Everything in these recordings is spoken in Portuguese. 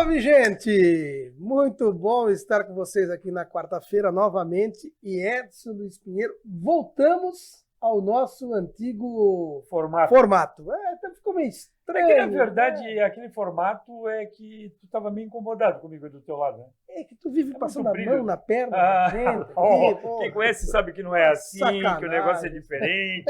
Salve, gente! Muito bom estar com vocês aqui na quarta-feira novamente. E Edson Luiz Pinheiro, voltamos ao nosso antigo formato. Até ficou meio estranho. É que, na verdade, aquele formato é que tu estava meio incomodado comigo do teu lado, né? É que tu vive passando a brilho. mão na perna da gente. Aqui, Quem conhece sabe que não é assim, sacanagem. que o negócio é diferente.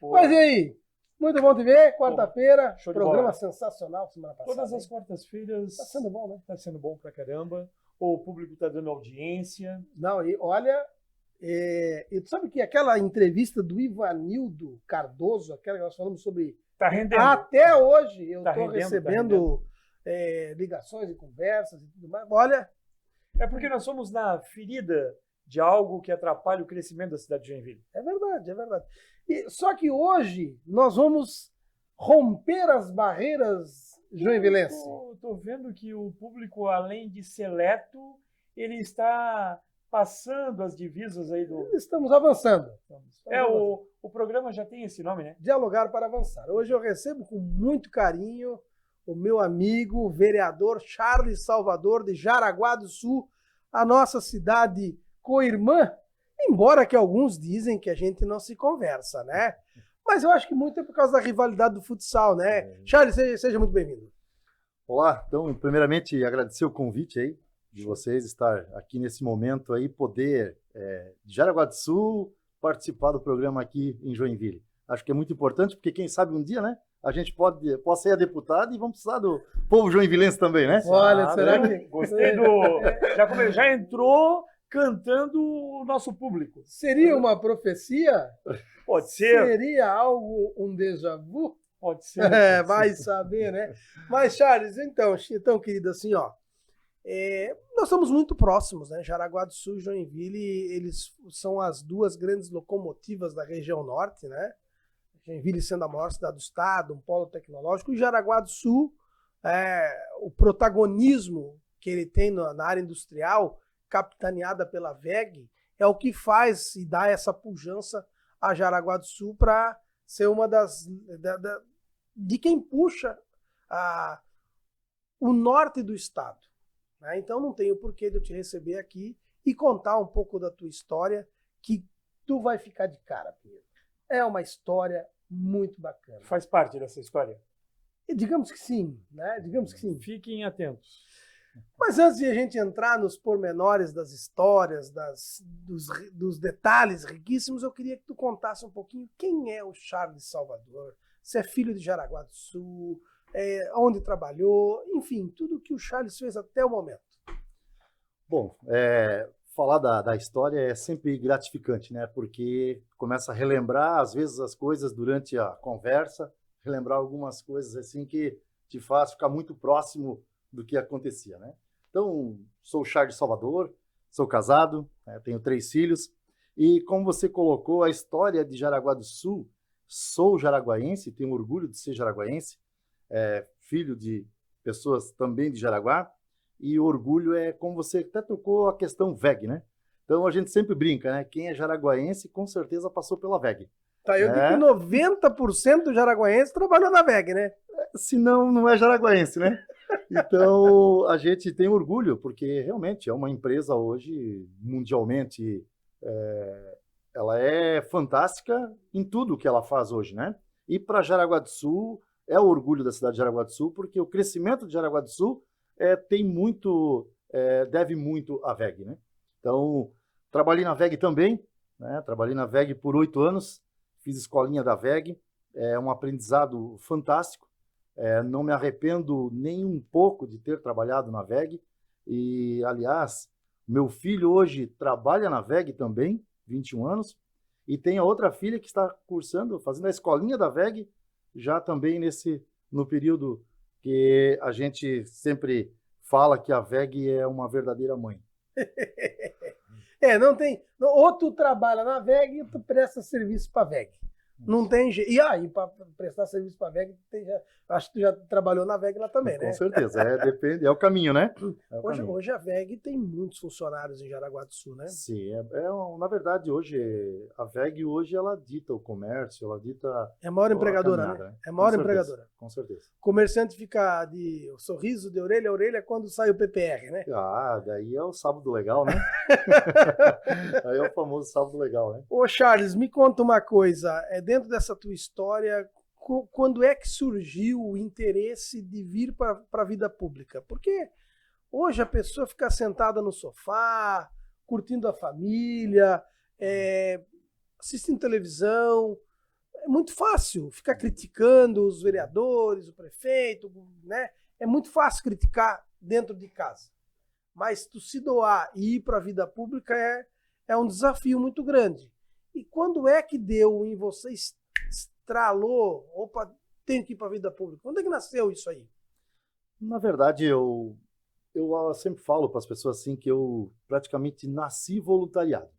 Mas e aí? Muito bom te ver, quarta-feira, programa bola. Sensacional semana passada. Todas as quartas-feiras. Tá sendo bom, né? Tá sendo bom pra caramba. O público tá dando audiência. Não, e olha, e tu sabe que aquela entrevista do Ivanildo Cardoso, aquela que nós falamos sobre... Tá rendendo. Até hoje eu Tá estou rendendo, recebendo ligações e conversas e tudo mais. Olha... É porque nós somos na ferida de algo que atrapalha o crescimento da cidade de Joinville. É verdade, é verdade. Só que hoje nós vamos romper as barreiras joinvilenses. Estou vendo que o público, além de seleto, ele está passando as divisas aí do... Estamos avançando. O programa já tem esse nome, né? Dialogar para avançar. Hoje eu recebo com muito carinho o meu amigo, o vereador Charles Salvador, de Jaraguá do Sul, a nossa cidade co-irmã, embora que alguns dizem que a gente não se conversa, né? Mas eu acho que muito é por causa da rivalidade do futsal, né? Charles, seja muito bem-vindo. Olá, então, primeiramente, agradecer o convite aí de vocês estar aqui nesse momento aí, poder, de Jaraguá do Sul, participar do programa aqui em Joinville. Acho que é muito importante, porque quem sabe um dia, né, a gente possa ir a deputado e vamos precisar do povo joinvilense também, né? Olha, será que... Gostei do... Já entrou cantando o nosso público. Seria uma profecia? Pode ser. Seria algo, um déjà vu? Pode ser. Vai saber, né? Mas, Charles, então, querido, assim, ó, nós estamos muito próximos, né? Jaraguá do Sul e Joinville, eles são as duas grandes locomotivas da região norte, né? Joinville sendo a maior cidade do estado, um polo tecnológico, e Jaraguá do Sul, o protagonismo que ele tem na área industrial, capitaneada pela WEG, é o que faz e dá essa pujança a Jaraguá do Sul para ser uma de quem puxa o norte do estado. Né? Então não tenho porquê de eu te receber aqui e contar um pouco da tua história, que tu vai ficar de cara, Pedro. É uma história muito bacana. Faz parte dessa história? E digamos que sim, né? Digamos que sim. Fiquem atentos. Mas antes de a gente entrar nos pormenores das histórias, dos detalhes riquíssimos, eu queria que tu contasse um pouquinho quem é o Charles Salvador. Você é filho de Jaraguá do Sul, onde trabalhou, enfim, tudo que o Charles fez até o momento. Bom, falar da história é sempre gratificante, né? Porque começa a relembrar, às vezes, as coisas durante a conversa, relembrar algumas coisas assim que te faz ficar muito próximo do que acontecia, né? Então, sou o Charles Salvador, sou casado, tenho 3 filhos, e como você colocou, a história de Jaraguá do Sul, sou jaraguaense, tenho orgulho de ser jaraguaense, filho de pessoas também de Jaraguá, e o orgulho é, como você até tocou, a questão WEG, né? Então, a gente sempre brinca, né? Quem é jaraguaense, com certeza passou pela WEG. Tá, eu digo que 90% do jaraguaense trabalhou na WEG, né? Se não é jaraguaense, né? Então, a gente tem orgulho, porque realmente é uma empresa hoje, mundialmente, ela é fantástica em tudo que ela faz hoje, né? E para Jaraguá do Sul, é o orgulho da cidade de Jaraguá do Sul, porque o crescimento de Jaraguá do Sul deve muito à WEG, né? Então, trabalhei na WEG também, né? Trabalhei na WEG por 8 anos, fiz escolinha da WEG, é um aprendizado fantástico. Não me arrependo nem um pouco de ter trabalhado na WEG. E, aliás, meu filho hoje trabalha na WEG também, 21 anos, e tem a outra filha que está cursando, fazendo a escolinha da WEG, já também no período que a gente sempre fala que a WEG é uma verdadeira mãe. Não tem... Ou tu trabalha na WEG ou tu presta serviço para a WEG. Não tem jeito. E aí, para prestar serviço para a VEG, acho que tu já trabalhou na VEG lá também, né? Com certeza, depende, é o caminho, né? É o caminho. Hoje a VEG tem muitos funcionários em Jaraguá do Sul, né? Sim, na verdade, hoje, a VEG hoje, ela dita o comércio, ela dita É a maior empregadora, caminhada, né? É a maior Com certeza, empregadora. Com certeza. O comerciante fica de sorriso de orelha a orelha quando sai o PPR, né? Ah, daí é o sábado legal, né? Aí é o famoso sábado legal, né? Ô Charles, me conta uma coisa, dentro dessa tua história, quando é que surgiu o interesse de vir para a vida pública? Porque hoje a pessoa fica sentada no sofá, curtindo a família, assistindo televisão, é muito fácil ficar criticando os vereadores, o prefeito, né? É muito fácil criticar dentro de casa. Mas tu se doar e ir para a vida pública é um desafio muito grande. E quando é que deu em você, estralou, opa, tenho que ir para a vida pública? Quando é que nasceu isso aí? Na verdade, eu sempre falo para as pessoas assim que eu praticamente nasci voluntariado.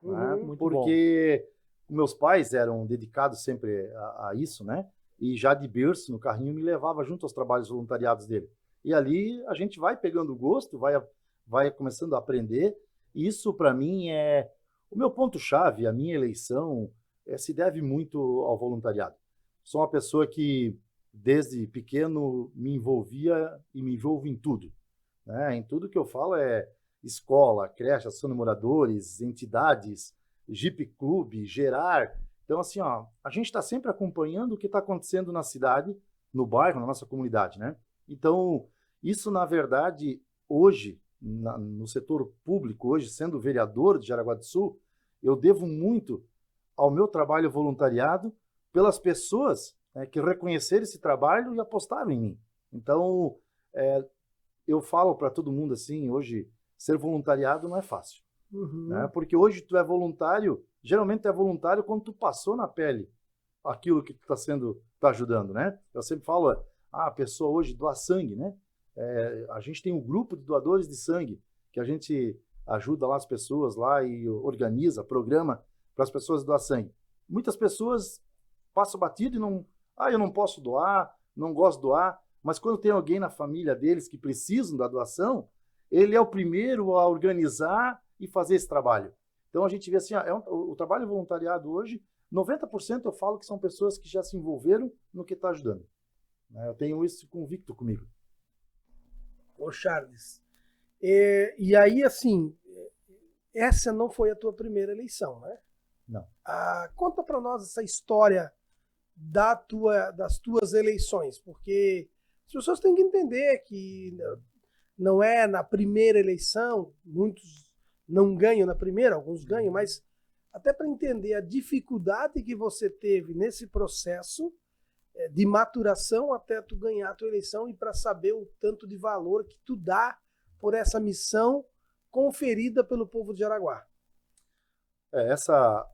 Né? Muito Porque meus pais eram dedicados sempre a isso, né? E já de berço, no carrinho, me levava junto aos trabalhos voluntariados dele. E ali a gente vai pegando gosto, vai começando a aprender. E isso, para mim, é o meu ponto-chave, a minha eleição, se deve muito ao voluntariado. Sou uma pessoa que, desde pequeno, me envolvia e me envolvo em tudo. Né? Em tudo que eu falo é escola, creche, associação de moradores, entidades, Jeep Clube, Gerar. Então, assim, ó, a gente está sempre acompanhando o que está acontecendo na cidade, no bairro, na nossa comunidade, né? Então, isso, na verdade, hoje, no setor público, hoje, sendo vereador de Jaraguá do Sul, eu devo muito ao meu trabalho voluntariado pelas pessoas que reconheceram esse trabalho e apostaram em mim. Então, eu falo para todo mundo assim, hoje, ser voluntariado não é fácil. Né? Porque hoje tu é voluntário, geralmente tu é voluntário quando tu passou na pele aquilo que tu tá ajudando, né? Eu sempre falo, a pessoa hoje doa sangue, né? A gente tem um grupo de doadores de sangue, que a gente ajuda lá as pessoas lá e organiza, programa para as pessoas doar sangue. Muitas pessoas passam batido e eu não posso doar, não gosto de doar, mas quando tem alguém na família deles que precisam da doação, ele é o primeiro a organizar e fazer esse trabalho. Então a gente vê assim, o trabalho voluntariado hoje, 90% eu falo que são pessoas que já se envolveram no que está ajudando. Eu tenho isso convicto comigo. Ô Charles, e aí assim, essa não foi a tua primeira eleição, né? Não. Conta para nós essa história das tuas eleições, porque as pessoas têm que entender que não é na primeira eleição, muitos não ganham na primeira, alguns ganham, mas até para entender a dificuldade que você teve nesse processo de maturação até tu ganhar a tua eleição e para saber o tanto de valor que tu dá por essa missão conferida pelo povo de Jaraguá. Essa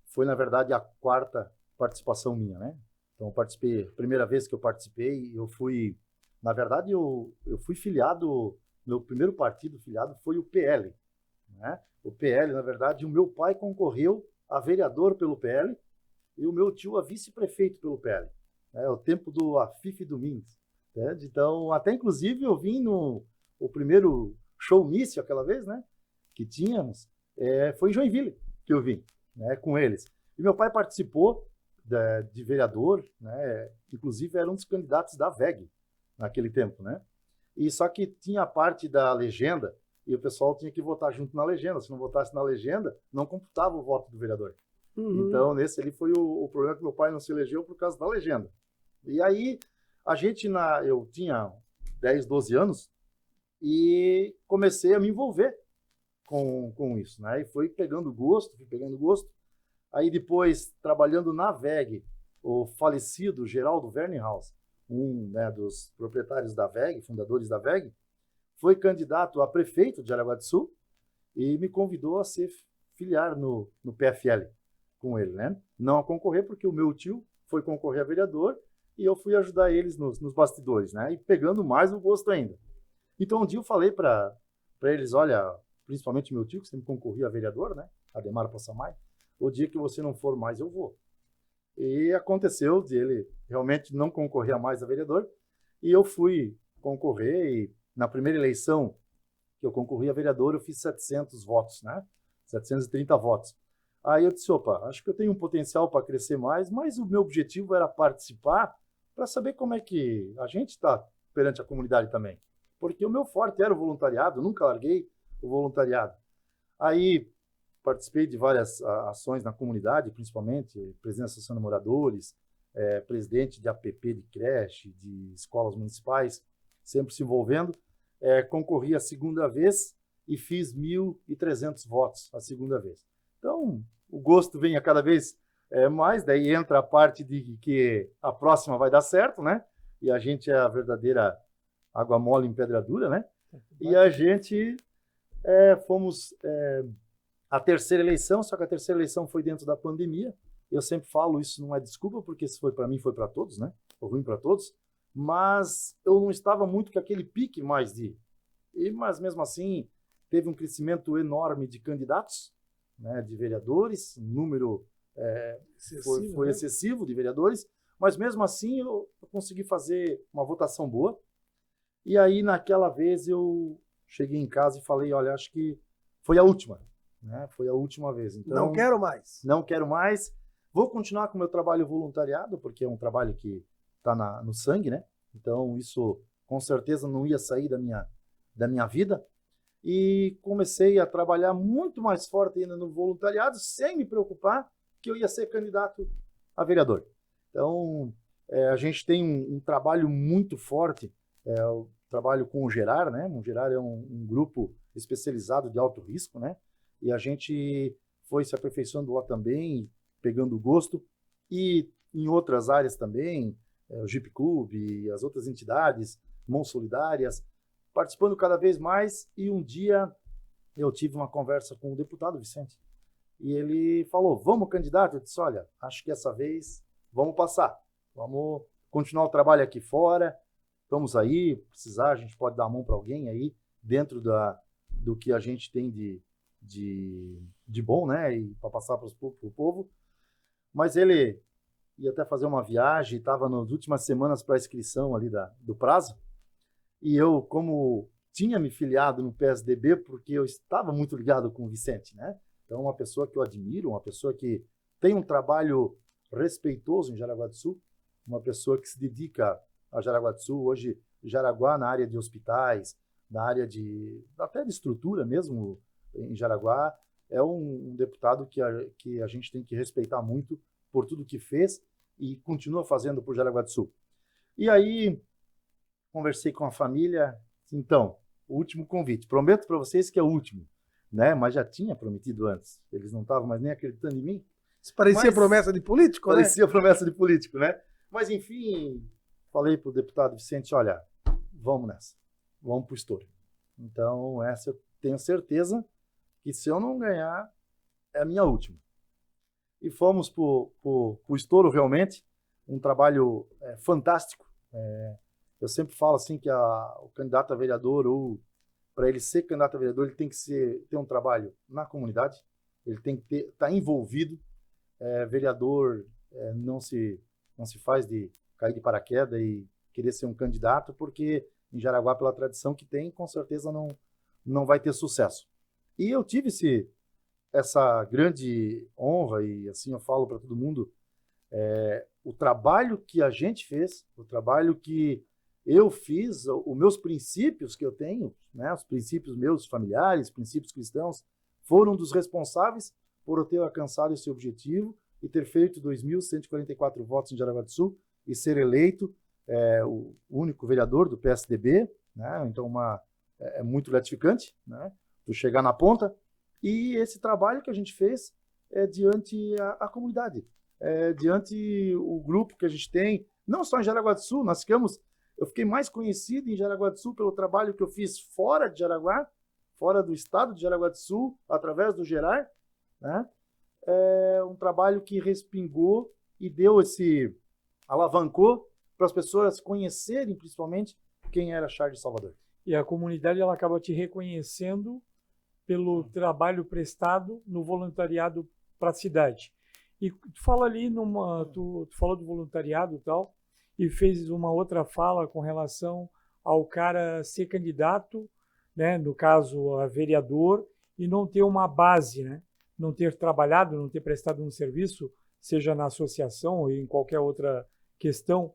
foi, na verdade, a quarta participação minha, né? Então, eu participei, a primeira vez que eu participei, eu fui, na verdade, eu fui filiado, meu primeiro partido filiado foi o PL, né? O PL, na verdade, o meu pai concorreu a vereador pelo PL e o meu tio a vice-prefeito pelo PL. O tempo do Afife Domingues. Né? Então, até inclusive eu vim no primeiro showmício aquela vez, né? Que tínhamos, foi em Joinville que eu vim, né? Com eles. E meu pai participou de vereador, né? Inclusive era um dos candidatos da VEG naquele tempo, né? E só que tinha a parte da legenda e o pessoal tinha que votar junto na legenda. Se não votasse na legenda, não computava o voto do vereador. Então, nesse ali foi o problema que meu pai não se elegeu por causa da legenda. E aí, eu tinha 10, 12 anos e comecei a me envolver com isso, né? E fui pegando gosto. Aí depois, trabalhando na VEG, o falecido Geraldo Werninghaus, né, dos proprietários da VEG, fundadores da VEG, foi candidato a prefeito de Jaraguá do Sul e me convidou a ser filiar no PFL com ele, né? Não a concorrer, porque o meu tio foi concorrer a vereador e eu fui ajudar eles nos bastidores, né? E pegando mais o gosto ainda. Então, um dia eu falei para eles, olha, principalmente meu tio, que sempre concorria a vereador, né? Ademar Passamay, o dia que você não for mais, eu vou. E aconteceu de ele realmente não concorrer mais a vereador, e eu fui concorrer, e na primeira eleição que eu concorri a vereador, eu fiz 700 votos, né? 730 votos. Aí eu disse, opa, acho que eu tenho um potencial para crescer mais, mas o meu objetivo era participar para saber como é que a gente está perante a comunidade também. Porque o meu forte era o voluntariado, nunca larguei o voluntariado. Aí participei de várias ações na comunidade, principalmente, presidente da Associação de Moradores, presidente de APP de creche, de escolas municipais, sempre se envolvendo. Concorri a segunda vez e fiz 1.300 votos a segunda vez. Então, o gosto vem a cada vez mais, daí entra a parte de que a próxima vai dar certo, né? E a gente é a verdadeira água mole em pedra dura, né? E a gente fomos a terceira eleição, só que a terceira eleição foi dentro da pandemia. Eu sempre falo, isso não é desculpa, porque se foi para mim, foi para todos, né? Foi ruim para todos. Mas eu não estava muito com aquele pique mais mas mesmo assim, teve um crescimento enorme de candidatos, né, de vereadores, o número foi excessivo de vereadores, mas mesmo assim eu consegui fazer uma votação boa. E aí, naquela vez, eu cheguei em casa e falei, olha, acho que foi a última, né? Foi a última vez. Então, não quero mais. Não quero mais. Vou continuar com o meu trabalho voluntariado, porque é um trabalho que está no sangue, né? Então, isso com certeza não ia sair da minha vida. E comecei a trabalhar muito mais forte ainda no voluntariado, sem me preocupar que eu ia ser candidato a vereador. Então, a gente tem um trabalho muito forte, o trabalho com o Gerar, né? O Gerar é um grupo especializado de alto risco, né? E a gente foi se aperfeiçoando lá também, pegando gosto, e em outras áreas também, o Jeep Club e as outras entidades, mãos solidárias, participando cada vez mais. E um dia eu tive uma conversa com o deputado Vicente, e ele falou, vamos candidato? Eu disse, olha, acho que essa vez vamos passar, vamos continuar o trabalho aqui fora, vamos aí, precisar, a gente pode dar a mão para alguém aí, dentro do que a gente tem de bom, né, e para passar para o povo. Mas ele ia até fazer uma viagem, estava nas últimas semanas para a inscrição ali do prazo, e eu, como tinha me filiado no PSDB, porque eu estava muito ligado com o Vicente, né? Então, uma pessoa que eu admiro, uma pessoa que tem um trabalho respeitoso em Jaraguá do Sul, uma pessoa que se dedica a Jaraguá do Sul. Hoje, Jaraguá, na área de hospitais, na área até de estrutura mesmo, em Jaraguá, é um deputado que a gente tem que respeitar muito por tudo que fez e continua fazendo por Jaraguá do Sul. E aí, conversei com a família, então, o último convite, prometo para vocês que é o último, né? Mas já tinha prometido antes, eles não estavam mais nem acreditando em mim. Isso parecia promessa de político, né? Parecia promessa de político, né? Mas, enfim, falei para o deputado Vicente, olha, vamos nessa, vamos para o estouro. Então, essa eu tenho certeza que se eu não ganhar, é a minha última. E fomos para o estouro realmente, um trabalho fantástico. Eu sempre falo assim que o candidato a vereador, ou para ele ser candidato a vereador, ele tem que ter um trabalho na comunidade, ele tem que estar envolvido. Vereador não se faz de cair de paraquedas e querer ser um candidato, porque em Jaraguá, pela tradição que tem, com certeza não vai ter sucesso. E eu tive essa grande honra, e assim eu falo para todo mundo, o trabalho que a gente fez, o trabalho que eu fiz, os meus princípios que eu tenho, né, os princípios meus familiares, princípios cristãos, foram dos responsáveis por eu ter alcançado esse objetivo e ter feito 2.144 votos em Jaraguá do Sul e ser eleito o único vereador do PSDB, né? Então é muito gratificante, né? Tu chegar na ponta. E esse trabalho que a gente fez diante a comunidade, diante o grupo que a gente tem, não só em Jaraguá do Sul, eu fiquei mais conhecido em Jaraguá do Sul pelo trabalho que eu fiz fora de Jaraguá, fora do estado de Jaraguá do Sul, através do Gerar, né? Um trabalho que respingou e alavancou para as pessoas conhecerem, principalmente, quem era Charles Salvador. E a comunidade ela acaba te reconhecendo pelo trabalho prestado no voluntariado para a cidade. E tu fala ali tu falou do voluntariado e tal, e fez uma outra fala com relação ao cara ser candidato, né, no caso a vereador, e não ter uma base, né, não ter trabalhado, não ter prestado um serviço, seja na associação ou em qualquer outra questão.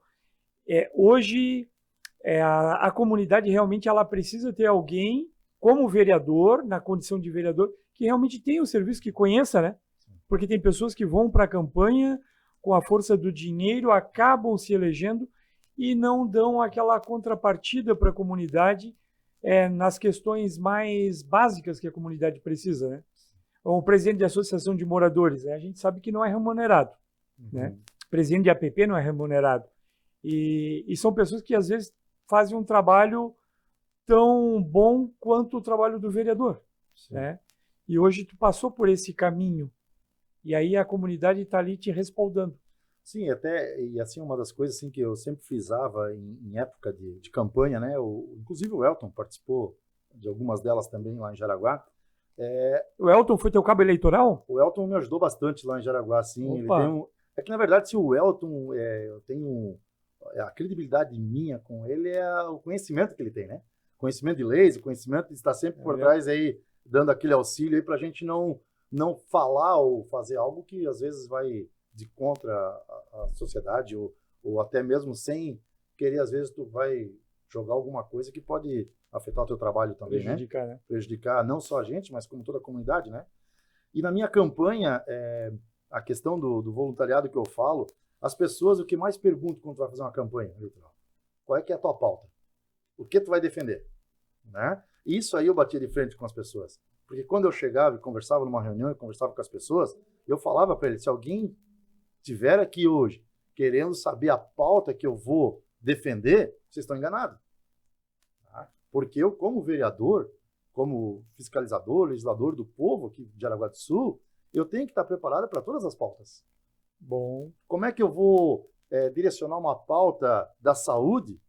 Hoje, a comunidade realmente ela precisa ter alguém como vereador, na condição de vereador, que realmente tenha o serviço, que conheça, né? Porque tem pessoas que vão para a campanha com a força do dinheiro, acabam se elegendo e não dão aquela contrapartida para a comunidade nas questões mais básicas que a comunidade precisa, né? O presidente de associação de moradores, né? A gente sabe que não é remunerado, né? O presidente de APP não é remunerado. E são pessoas que às vezes fazem um trabalho tão bom quanto o trabalho do vereador, né? E hoje tu passou por esse caminho, e aí a comunidade está ali te respaldando. Sim, até, e assim, uma das coisas assim, que eu sempre frisava em época de campanha, né? Inclusive o Elton participou de algumas delas também lá em Jaraguá. O Elton foi teu cabo eleitoral? O Elton me ajudou bastante lá em Jaraguá, sim. Ele Opa. tem é que, na verdade, se o Elton, eu tenho a credibilidade minha com ele o conhecimento que ele tem, né? Conhecimento de leis, o conhecimento de estar sempre por trás aí, dando aquele auxílio aí para a gente não falar ou fazer algo que às vezes vai de contra a sociedade ou até mesmo sem querer, às vezes tu vai jogar alguma coisa que pode afetar o teu trabalho também, Prejudicar, né? Prejudicar não só a gente, mas como toda a comunidade, né? E na minha campanha, a questão do voluntariado que eu falo, as pessoas o que mais perguntam quando tu vai fazer uma campanha eleitoral, qual é que é a tua pauta? O que tu vai defender? Né? Isso aí eu batia de frente com as pessoas. Porque quando eu chegava e conversava numa reunião e conversava com as pessoas, eu falava para eles, se alguém tiver aqui hoje querendo saber a pauta que eu vou defender, vocês estão enganados. Tá? Porque eu, como vereador, como fiscalizador, legislador do povo aqui de Jaraguá do Sul, eu tenho que estar preparado para todas as pautas. Bom. Como é que eu vou direcionar uma pauta da saúde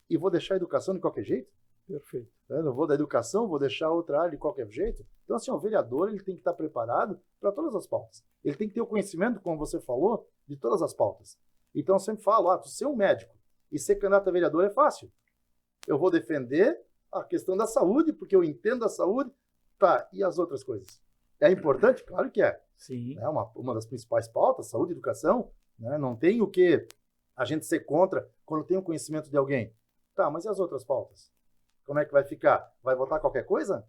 e vou deixar a educação de qualquer jeito? Perfeito. Eu não vou da educação, vou deixar outra área de qualquer jeito. Então, assim, o vereador ele tem que estar preparado para todas as pautas. Ele tem que ter o conhecimento, como você falou, de todas as pautas. Então, eu sempre falo, tu ser um médico e ser candidato a vereador é fácil. Eu vou defender a questão da saúde, porque eu entendo a saúde. Tá, e as outras coisas? É importante? Claro que é. Sim. É uma das principais pautas, saúde e educação. Né? Não tem o que a gente ser contra quando tem o conhecimento de alguém. Tá, mas e as outras pautas? Como é que vai ficar? Vai votar qualquer coisa?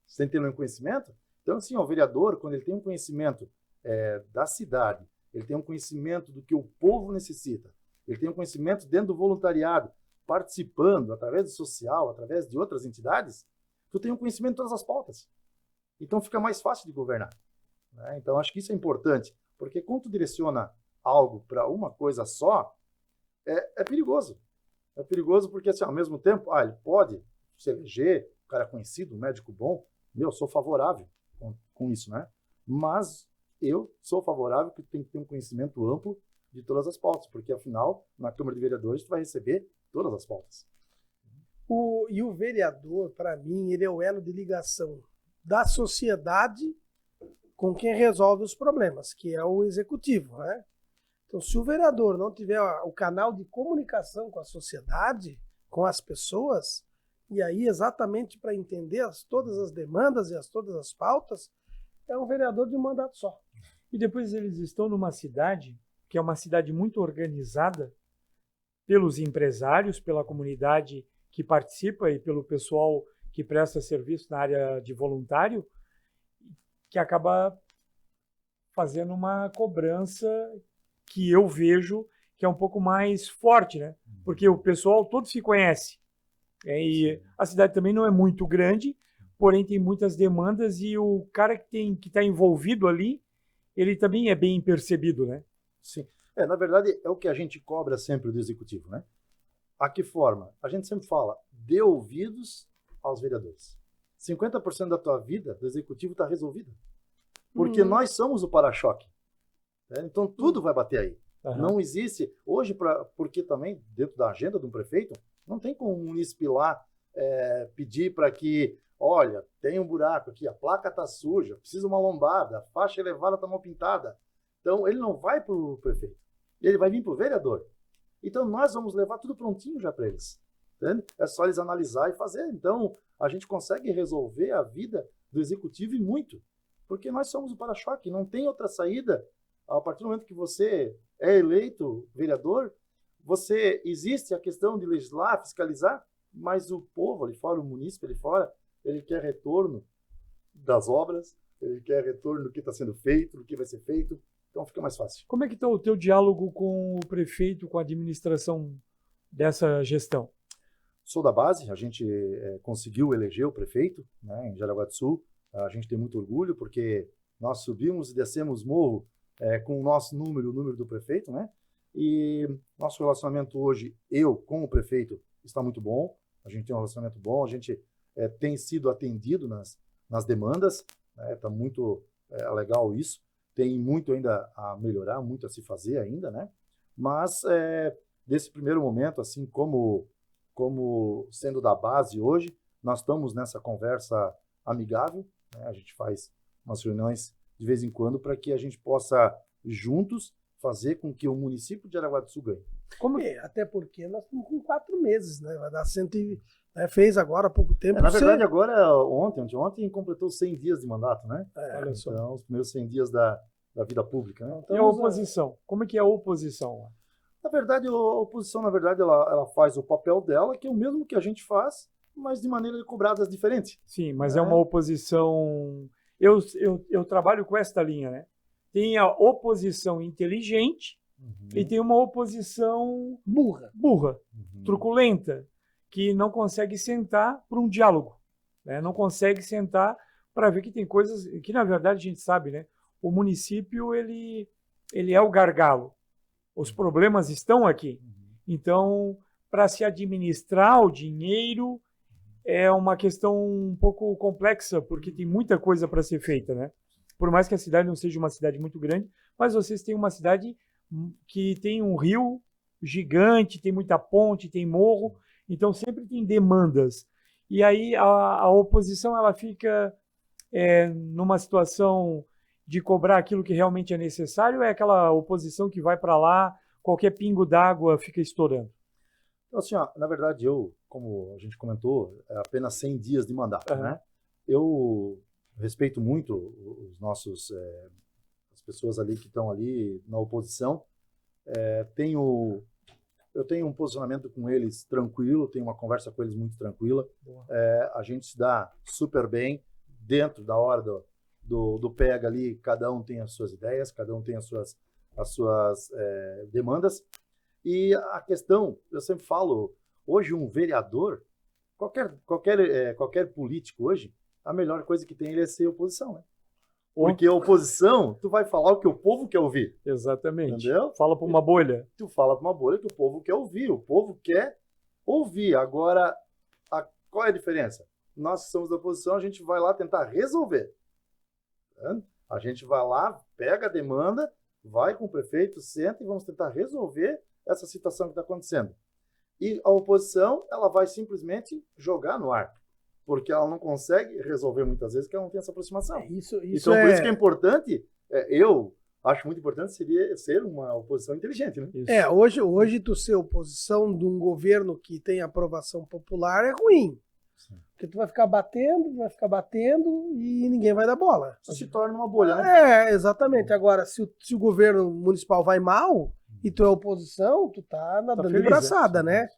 Sem ter nenhum conhecimento? Então, assim, o vereador, quando ele tem um conhecimento da cidade, ele tem um conhecimento do que o povo necessita, ele tem um conhecimento dentro do voluntariado, participando, através do social, através de outras entidades, tu tem um conhecimento de todas as pautas. Então, fica mais fácil de governar. Né? Então, acho que isso é importante, porque quando tu direciona algo para uma coisa só, é perigoso. É perigoso porque, assim, ao mesmo tempo, ele pode se eleger, um cara conhecido, um médico bom, eu sou favorável com isso, né? Mas eu sou favorável que tem que ter um conhecimento amplo de todas as pautas, porque, afinal, na Câmara de Vereadores, tu vai receber todas as pautas. E o vereador, para mim, ele é o elo de ligação da sociedade com quem resolve os problemas, que é o executivo, né? Então, se o vereador não tiver o canal de comunicação com a sociedade, com as pessoas, e aí exatamente para entender todas as demandas e todas as pautas, é um vereador de um mandato só. E depois eles estão numa cidade, que é uma cidade muito organizada, pelos empresários, pela comunidade que participa e pelo pessoal que presta serviço na área de voluntário, que acaba fazendo uma cobrança que eu vejo que é um pouco mais forte, né? Porque o pessoal todo se conhece. E a cidade também não é muito grande, porém tem muitas demandas e o cara que está envolvido ali, ele também é bem percebido, né? Sim. Na verdade, é o que a gente cobra sempre do executivo, né? A que forma? A gente sempre fala, dê ouvidos aos vereadores. 50% da tua vida, do executivo, está resolvida. Porque nós somos o para-choque. Então, tudo vai bater aí. Uhum. Não existe... Hoje, porque também, dentro da agenda de um prefeito, não tem como um munícipe lá pedir para que, olha, tem um buraco aqui, a placa está suja, precisa uma lombada, a faixa elevada está mal pintada. Então, ele não vai para o prefeito, ele vai vir para o vereador. Então, nós vamos levar tudo prontinho já para eles. Entende? É só eles analisar e fazer. Então, a gente consegue resolver a vida do executivo e muito. Porque nós somos o para-choque, não tem outra saída. A partir do momento que você é eleito vereador, existe a questão de legislar, fiscalizar, mas o povo ali fora, o munícipe ali fora, ele quer retorno das obras, ele quer retorno do que está sendo feito, do que vai ser feito, então fica mais fácil. Como é que está o teu diálogo com o prefeito, com a administração dessa gestão? Sou da base, a gente conseguiu eleger o prefeito, né, em Jaraguá do Sul. A gente tem muito orgulho porque nós subimos e descemos morro com o nosso número, o número do prefeito, né? E nosso relacionamento hoje, eu com o prefeito, está muito bom. A gente tem um relacionamento bom, a gente tem sido atendido nas demandas, está muito legal isso. Tem muito ainda a melhorar, muito a se fazer ainda, né? Mas desse primeiro momento, assim como sendo da base hoje, nós estamos nessa conversa amigável, né? A gente faz umas reuniões de vez em quando para que a gente possa juntos fazer com que o município de Jaraguá do Sul ganhe. Até porque nós estamos com 4 meses, né? Vai dar fez agora há pouco tempo. Na verdade, agora, ontem completou 100 dias de mandato, né? Olha só. Então, os primeiros 100 dias da vida pública, né? E a oposição? Como é que é a oposição? Na verdade, a oposição, ela faz o papel dela, que é o mesmo que a gente faz, mas de maneira cobradas diferentes. Sim, mas é uma oposição... Eu trabalho com esta linha, né? Tem a oposição inteligente e tem uma oposição burra, truculenta, que não consegue sentar para um diálogo, né? Não consegue sentar para ver que tem coisas que, na verdade, a gente sabe, né? O município, ele é o gargalo. Os problemas estão aqui. Então, para se administrar o dinheiro, é uma questão um pouco complexa, porque tem muita coisa para ser feita, né? Por mais que a cidade não seja uma cidade muito grande, mas vocês têm uma cidade que tem um rio gigante, tem muita ponte, tem morro, então sempre tem demandas. E aí a oposição ela fica numa situação de cobrar aquilo que realmente é necessário, ou é aquela oposição que vai para lá, qualquer pingo d'água fica estourando? Então, assim, na verdade, como a gente comentou, é apenas 100 dias de mandato, né? Eu respeito muito as pessoas ali que estão ali na oposição. Eu tenho um posicionamento com eles tranquilo, tenho uma conversa com eles muito tranquila. A gente se dá super bem dentro da hora do pega ali, cada um tem as suas ideias, cada um tem as suas demandas. E a questão, eu sempre falo, hoje um vereador, qualquer político hoje, a melhor coisa que tem ele é ser oposição, né? Porque a oposição, tu vai falar o que o povo quer ouvir. Exatamente. Entendeu? Fala para uma bolha. Tu fala para uma bolha que o povo quer ouvir. O povo quer ouvir. Agora, qual é a diferença? Nós que somos da oposição, a gente vai lá tentar resolver. Tá? A gente vai lá, pega a demanda, vai com o prefeito, senta e vamos tentar resolver essa situação que está acontecendo. E a oposição, ela vai simplesmente jogar no ar. Porque ela não consegue resolver muitas vezes, porque ela não tem essa aproximação. Então, por isso que é importante, eu acho muito importante ser uma oposição inteligente, né? Hoje tu ser oposição de um governo que tem aprovação popular é ruim. Sim. Porque tu vai ficar batendo e ninguém vai dar bola. Isso se torna uma bolha, né? Exatamente. Agora, se o governo municipal vai mal e tu é oposição, tu tá nadando de braçada, né?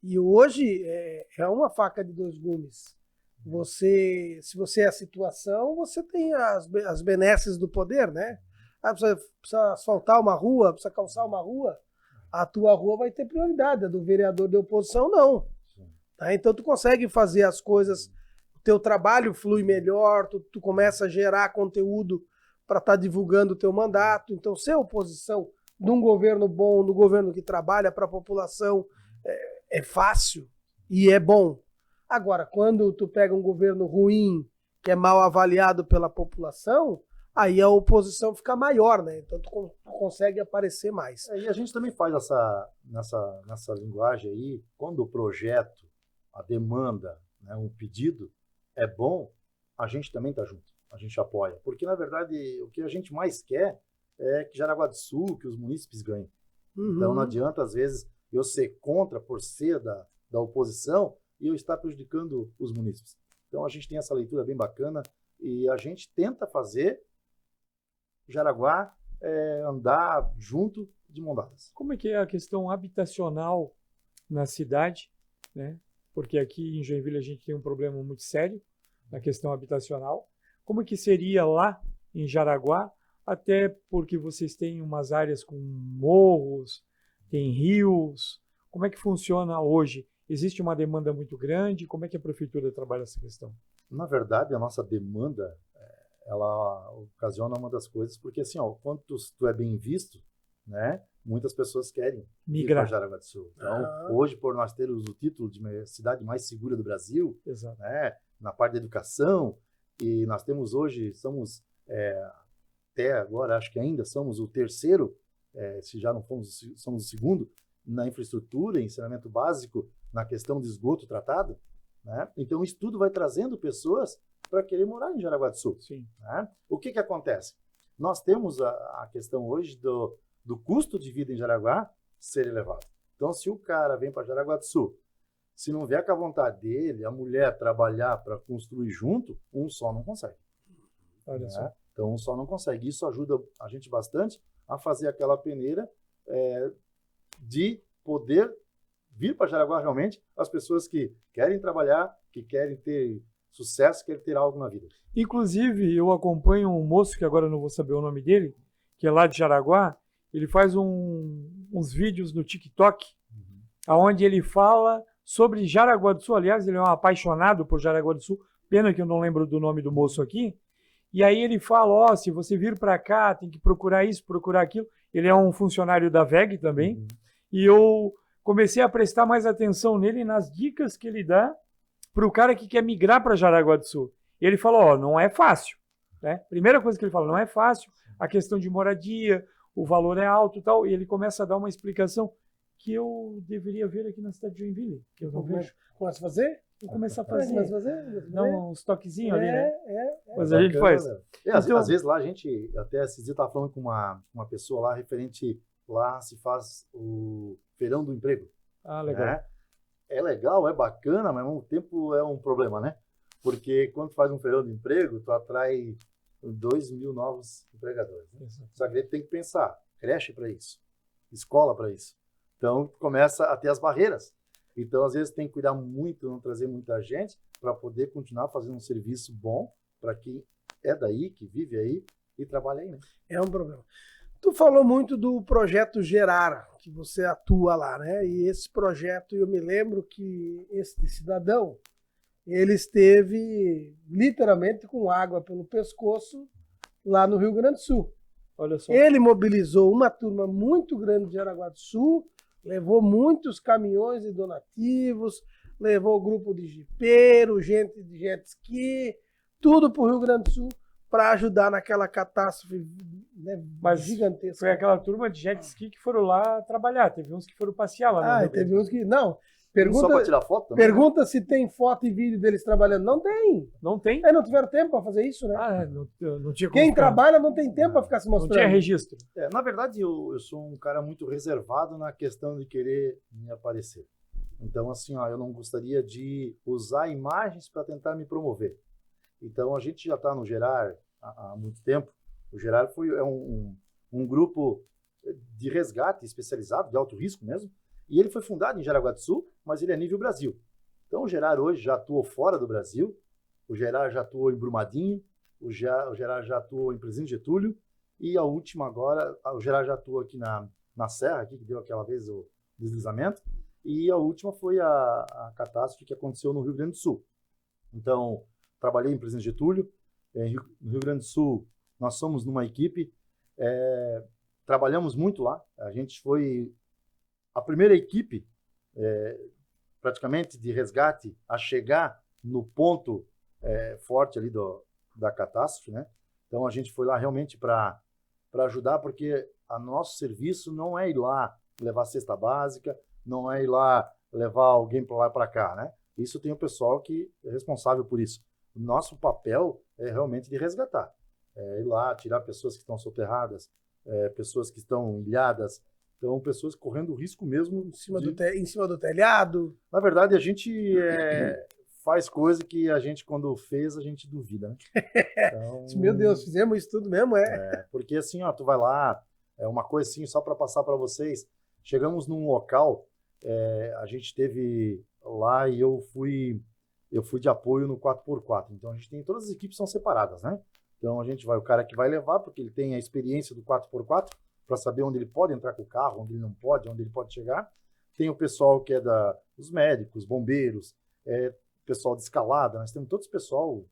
E hoje é uma faca de 2 gumes. Se você é a situação, você tem as benesses do poder, né? Precisa asfaltar uma rua, precisa calçar uma rua, a tua rua vai ter prioridade, a do vereador de oposição não. Tá? Então tu consegue fazer as coisas, o teu trabalho flui melhor, tu começa a gerar conteúdo para estar divulgando o teu mandato. Então ser oposição de um governo bom, do governo que trabalha para a população, é fácil e é bom. Agora, quando tu pega um governo ruim, que é mal avaliado pela população, aí a oposição fica maior, né? Então tu consegue aparecer mais. E a gente também faz nessa linguagem aí, quando o projeto, a demanda, né, um pedido é bom, a gente também está junto, a gente apoia. Porque, na verdade, o que a gente mais quer é que Jaraguá do Sul, que os munícipes ganhem. Uhum. Então não adianta, às vezes, eu ser contra por ser da oposição e eu estar prejudicando os munícipes. Então a gente tem essa leitura bem bacana e a gente tenta fazer Jaraguá andar junto de mão dadas. Como é que é a questão habitacional na cidade, né? Porque aqui em Joinville a gente tem um problema muito sério na questão habitacional. Como é que seria lá em Jaraguá? Até porque vocês têm umas áreas com morros, tem rios. Como é que funciona hoje? Existe uma demanda muito grande? Como é que a prefeitura trabalha essa questão? Na verdade, a nossa demanda, ela ocasiona uma das coisas, porque assim, ó, quando tu é bem visto, né, muitas pessoas querem ir Migrar. para Jaraguá do Sul. Então, hoje, por nós termos o título de cidade mais segura do Brasil, Exato. né, na parte da educação, e nós temos hoje, somos, até agora, acho que ainda somos o terceiro, se já não fomos, somos o segundo, na infraestrutura, ensinamento básico, na questão de esgoto tratado, né? Então, isso tudo vai trazendo pessoas para querer morar em Jaraguá do Sul. Sim. Né? O que acontece? Nós temos a questão hoje do custo de vida em Jaraguá ser elevado. Então, se o cara vem para Jaraguá do Sul, se não vier com a vontade dele, a mulher trabalhar para construir junto, um só não consegue. Olha só. Então, um só não consegue. Isso ajuda a gente bastante a fazer aquela peneira de poder vir para Jaraguá realmente as pessoas que querem trabalhar, que querem ter sucesso, querem ter algo na vida. Inclusive, eu acompanho um moço, que agora eu não vou saber o nome dele, que é lá de Jaraguá. Ele faz uns vídeos no TikTok, onde ele fala sobre Jaraguá do Sul. Aliás, ele é um apaixonado por Jaraguá do Sul. Pena que eu não lembro do nome do moço aqui. E aí ele fala, se você vir para cá, tem que procurar isso, procurar aquilo. Ele é um funcionário da VEG também. E eu comecei a prestar mais atenção nele nas dicas que ele dá para o cara que quer migrar para Jaraguá do Sul. E ele falou, não é fácil. Né? Primeira coisa que ele fala, não é fácil. A questão de moradia, o valor é alto e tal. E ele começa a dar uma explicação que eu deveria ver aqui na cidade de Joinville, que eu não vejo. Começa a fazer? Vou começar a Começa fazer. a fazer? Dá uns toquezinhos ali, né? Mas É a gente faz. bacana. Então- Às vezes lá a gente, até esses dias estava falando com uma pessoa lá, referente, lá se faz o feirão do emprego. Ah, legal. Né? É legal, é bacana, mas ao mesmo tempo é um problema, né? Porque quando tu faz um feirão de emprego, tu atrai 2.000 novos empregadores. Né? Só que a gente tem que pensar, creche para isso, escola para isso. Então, começa a ter as barreiras. Então, às vezes, tem que cuidar muito, não trazer muita gente, para poder continuar fazendo um serviço bom para quem é daí, que vive aí e trabalha aí, né? É um problema. Tu falou muito do projeto Gerar, que você atua lá, né? E esse projeto, eu me lembro que este cidadão, ele esteve literalmente com água pelo pescoço lá no Rio Grande do Sul. Olha só. Ele mobilizou uma turma muito grande de Jaraguá do Sul, levou muitos caminhões de donativos, levou grupo de jipeiro, gente de jet ski, tudo para o Rio Grande do Sul para ajudar naquela catástrofe, né, gigantesca. Foi aquela turma de jet ski que foram lá trabalhar. Teve uns que foram passear lá. Ah, teve uns que... Não, Só para tirar foto também, pergunta se tem foto e vídeo deles trabalhando. Não tem. Não tem? Não tiveram tempo para fazer isso, né? Ah, não tinha como Quem ficar. trabalha não tem tempo para ficar se Não mostrando. tinha registro. Na verdade, eu sou um cara muito reservado na questão de querer me aparecer. Então, assim, eu não gostaria de usar imagens para tentar me promover. Então, a gente já está no Gerar há muito tempo. O Gerar é um grupo de resgate especializado, de alto risco mesmo, e ele foi fundado em Jaraguá do Sul, mas ele é nível Brasil. Então, o Gerar hoje já atuou fora do Brasil, o Gerar já atuou em Brumadinho, o Gerar já atuou em Presidente Getúlio, e a última agora, o Gerar já atuou aqui na Serra, aqui, que deu aquela vez o deslizamento, e a última foi a catástrofe que aconteceu no Rio Grande do Sul. Então, trabalhei em Presidente Getúlio, no Rio Grande do Sul, nós somos numa equipe, trabalhamos muito lá, a gente foi a primeira equipe, praticamente, de resgate a chegar no ponto forte ali da catástrofe, né? Então, a gente foi lá realmente para ajudar, porque o nosso serviço não é ir lá levar cesta básica, não é ir lá levar alguém para lá e para cá, né? Isso tem o pessoal que é responsável por isso. O nosso papel é realmente de resgatar. Ir lá, tirar pessoas que estão soterradas, pessoas que estão ilhadas, então pessoas correndo risco mesmo. Em cima do telhado. Na verdade, a gente faz coisa que a gente, quando fez, a gente duvida, né? Então, Meu Deus, fizemos isso tudo mesmo, porque assim, ó, tu vai lá, uma coisa assim, só para passar para vocês, chegamos num local, a gente teve lá e eu fui de apoio no 4x4, então a gente tem, todas as equipes são separadas, né? Então a gente vai, o cara que vai levar, porque ele tem a experiência do 4x4, para saber onde ele pode entrar com o carro, onde ele não pode, onde ele pode chegar. Tem o pessoal que é dos médicos, bombeiros, pessoal de escalada, nós temos todo esse pessoal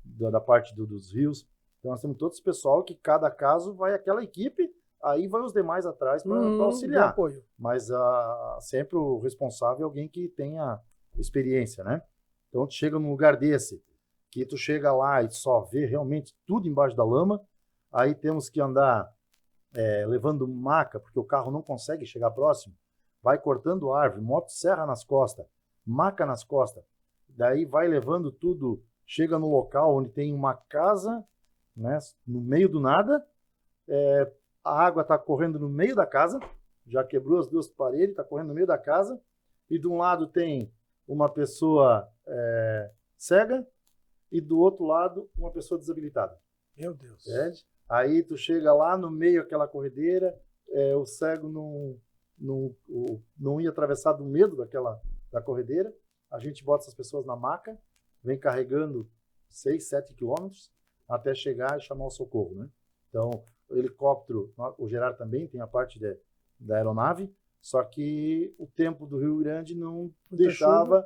da parte dos rios, então nós temos todo esse pessoal que cada caso vai aquela equipe, aí vai os demais atrás para auxiliar. Apoio. Mas sempre o responsável é alguém que tenha experiência, né? Então tu chega num lugar desse, que tu chega lá e só vê realmente tudo embaixo da lama, aí temos que andar levando maca, porque o carro não consegue chegar próximo, vai cortando árvore, motosserra nas costas, maca nas costas, daí vai levando tudo, chega no local onde tem uma casa, né, no meio do nada, a água está correndo no meio da casa, já quebrou as duas paredes, está correndo no meio da casa, e de um lado tem uma pessoa cega, e do outro lado uma pessoa desabilitada. Meu Deus. Entende? Aí tu chega lá no meio daquela corredeira, o cego não ia atravessar do medo da corredeira, a gente bota essas pessoas na maca, vem carregando 6, 7 quilômetros até chegar e chamar o socorro, né? Então, o helicóptero, o Gerard também tem a parte da aeronave, só que o tempo do Rio Grande não deixava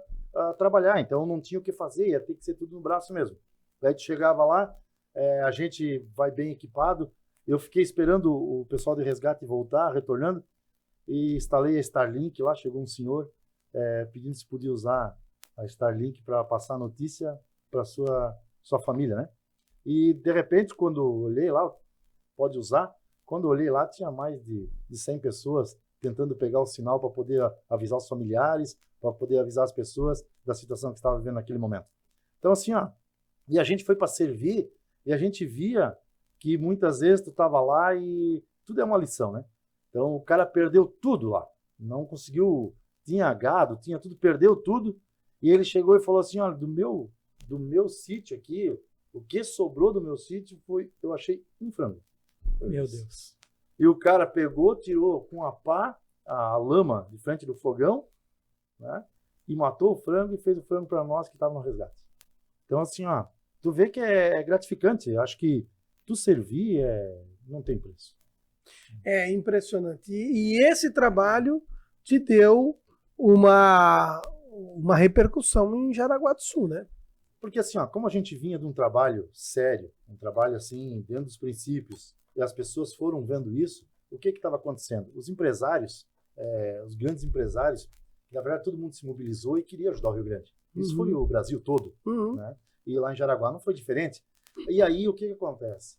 trabalhar, então não tinha o que fazer, ia ter que ser tudo no braço mesmo. Daí tu chegava lá, a gente vai bem equipado, eu fiquei esperando o pessoal de resgate voltar, retornando, e instalei a Starlink lá, chegou um senhor pedindo se podia usar a Starlink para passar notícia para sua família, né? E de repente, quando eu olhei lá, pode usar, quando eu olhei lá, tinha mais de 100 pessoas tentando pegar o sinal para poder avisar os familiares, para poder avisar as pessoas da situação que estava vivendo naquele momento. Então assim, ó, e a gente foi para servir, e a gente via que muitas vezes tu estava lá e tudo é uma lição, né? Então o cara perdeu tudo lá, não conseguiu, tinha gado, tinha tudo, perdeu tudo, e ele chegou e falou assim, olha, do meu sítio aqui, o que sobrou do meu sítio eu achei um frango. Meu Deus. E o cara pegou, tirou com a pá a lama de frente do fogão, né? E matou o frango e fez o frango para nós que estavam no resgate. Então assim, ó, tu vê que é gratificante. Eu acho que tu servir não tem preço. É impressionante. E esse trabalho te deu uma repercussão em Jaraguá do Sul, né? Porque assim, ó, como a gente vinha de um trabalho sério, um trabalho assim, dentro dos princípios, e as pessoas foram vendo isso, o que estava acontecendo? Os empresários, os grandes empresários, na verdade todo mundo se mobilizou e queria ajudar o Rio Grande. Isso foi o Brasil todo, né? E lá em Jaraguá não foi diferente. E aí o que acontece?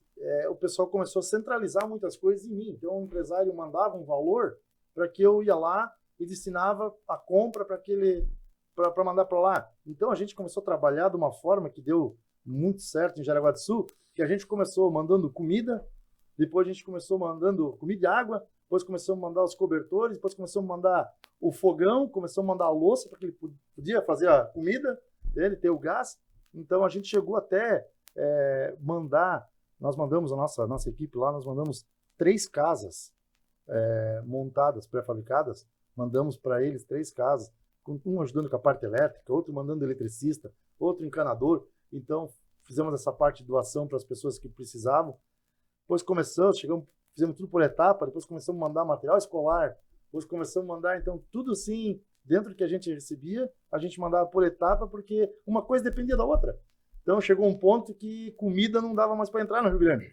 O pessoal começou a centralizar muitas coisas em mim. Então o empresário mandava um valor para que eu ia lá e destinava a compra para mandar para lá. Então a gente começou a trabalhar de uma forma que deu muito certo em Jaraguá do Sul, que a gente começou mandando comida, depois a gente começou mandando comida e água, depois começamos a mandar os cobertores, depois começamos a mandar o fogão, começamos a mandar a louça para que ele podia fazer a comida dele, ter o gás. Então a gente chegou até mandar, nós mandamos a nossa equipe lá, nós mandamos 3 casas montadas, pré-fabricadas, mandamos para eles 3 casas, um ajudando com a parte elétrica, outro mandando eletricista, outro encanador. Então fizemos essa parte de doação para as pessoas que precisavam. Depois fizemos tudo por etapa, depois começamos a mandar material escolar, depois começamos a mandar, então, tudo assim, dentro do que a gente recebia, a gente mandava por etapa, porque uma coisa dependia da outra. Então, chegou um ponto que comida não dava mais para entrar no Rio Grande.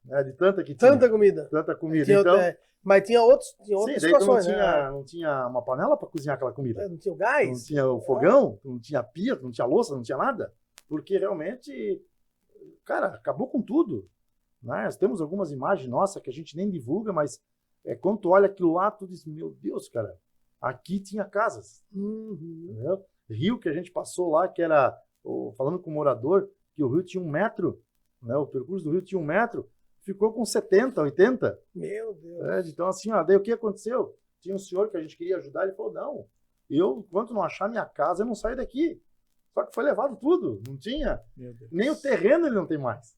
De tanta que tinha. Tanta comida. Tanta comida. Tinha, então, mas tinha outras daí situações, não tinha uma panela para cozinhar aquela comida. Não tinha o gás. Não tinha o fogão, não tinha pia, não tinha louça, não tinha nada. Porque realmente, cara, acabou com tudo. Nós temos algumas imagens nossas que a gente nem divulga, mas quando tu olha aquilo lá, tu diz, meu Deus, cara, aqui tinha casas. Entendeu? Rio que a gente passou lá, que era, falando com o morador, que o rio tinha 1 metro, né? O percurso do rio tinha 1 metro, ficou com 70, 80. Meu Deus. Então, assim, ó, daí o que aconteceu? Tinha um senhor que a gente queria ajudar, ele falou, não, enquanto não achar minha casa, eu não saio daqui. Só que foi levado tudo, não tinha. Nem o terreno ele não tem mais,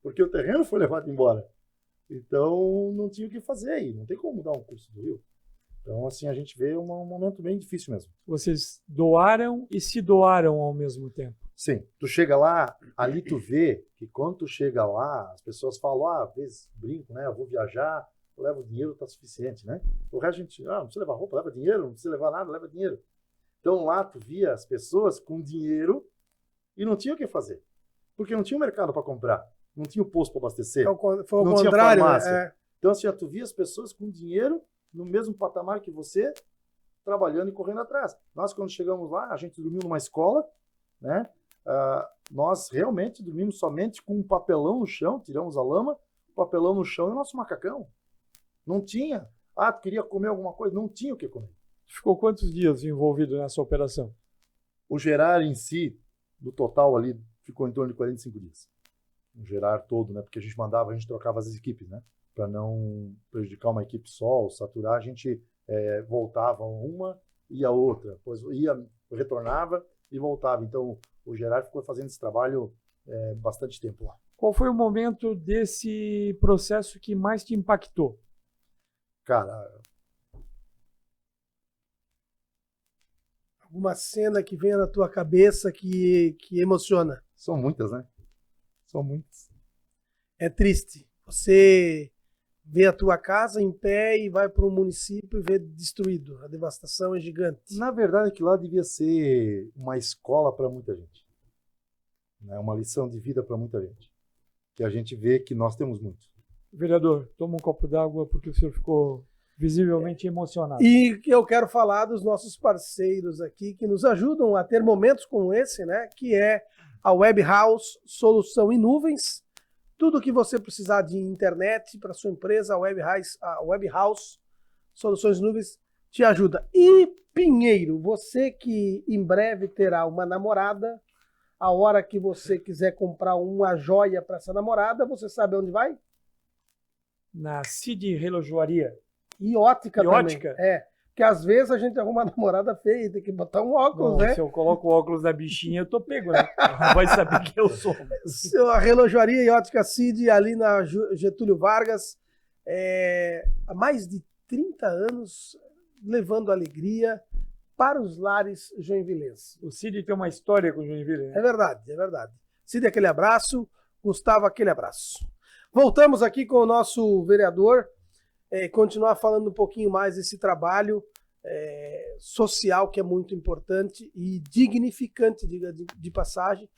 porque o terreno foi levado embora. Então, não tinha o que fazer aí, não tem como mudar um curso do Rio. Então, assim, a gente vê um momento bem difícil mesmo. Vocês doaram e se doaram ao mesmo tempo. Sim, tu chega lá, ali tu vê que quando tu chega lá, as pessoas falam, às vezes brinco, né, eu vou viajar, eu levo dinheiro, tá suficiente, né? O resto a gente, não precisa levar roupa, leva dinheiro, não precisa levar nada, leva dinheiro. Então lá tu via as pessoas com dinheiro e não tinha o que fazer, porque não tinha mercado para comprar, não tinha o posto para abastecer, Foi não ao tinha contrário, farmácia. né? Então assim, tu via as pessoas com dinheiro no mesmo patamar que você, trabalhando e correndo atrás. Nós, quando chegamos lá, a gente dormiu numa escola, né? Nós realmente dormimos somente com um papelão no chão, tiramos a lama, papelão no chão e o nosso macacão. Não tinha. Tu queria comer alguma coisa? Não tinha o que comer. Ficou quantos dias envolvido nessa operação? O gerar em si, do total ali, ficou em torno de 45 dias. O gerar todo, né? Porque a gente trocava as equipes, né? Para não prejudicar uma equipe só, ou saturar, a gente voltava uma e a outra. Depois retornava e voltava. Então, o Gerard ficou fazendo esse trabalho bastante tempo lá. Qual foi o momento desse processo que mais te impactou? Cara, Alguma cena que venha na tua cabeça que emociona? são muitas, né? São muitas. É triste. Você vê a tua casa em pé e vai para um município e vê destruído. A devastação é gigante. Na verdade, aquilo lá devia ser uma escola para muita gente. Né? Uma lição de vida para muita gente. Que a gente vê que nós temos muito. Vereador, toma um copo d'água porque o senhor ficou visivelmente emocionado. E eu quero falar dos nossos parceiros aqui que nos ajudam a ter momentos como esse, né? Que é a Web House Solução em Nuvens. Tudo que você precisar de internet para sua empresa, a Web House Soluções em Nuvens te ajuda. E Pinheiro, você que em breve terá uma namorada, a hora que você quiser comprar uma joia para essa namorada, você sabe onde vai? Na Cid Relojoaria. E ótica também. Ótica? Porque às vezes a gente arruma uma namorada feia e tem que botar um óculos, Bom, né? se eu coloco o óculos na bichinha, eu tô pego, né? Não vai saber quem eu sou. A Relojoaria e Ótica Cid, ali na Getúlio Vargas, há mais de 30 anos, levando alegria para os lares joinvilenses. O Cid tem uma história com o Joinville, né? É verdade, é verdade. Cid, aquele abraço. Gustavo, aquele abraço. Voltamos aqui com o nosso vereador, continuar falando um pouquinho mais desse trabalho social que é muito importante e dignificante, diga de passagem.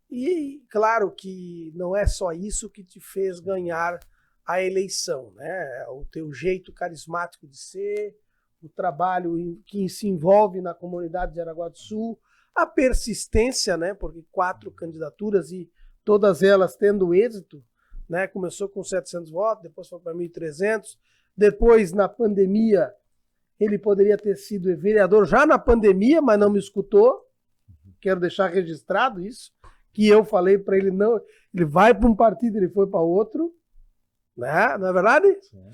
E claro que não é só isso que te fez ganhar a eleição, né? O teu jeito carismático de ser, o trabalho que se envolve na comunidade de Jaraguá do Sul, a persistência, né? Porque 4 candidaturas e todas elas tendo êxito, né? Começou com 700 votos, depois foi para 1.300, depois na pandemia ele poderia ter sido vereador já na pandemia, mas não me escutou. Quero deixar registrado isso, que eu falei para ele não, ele vai para um partido, ele foi para outro, né? Não é verdade? Sim.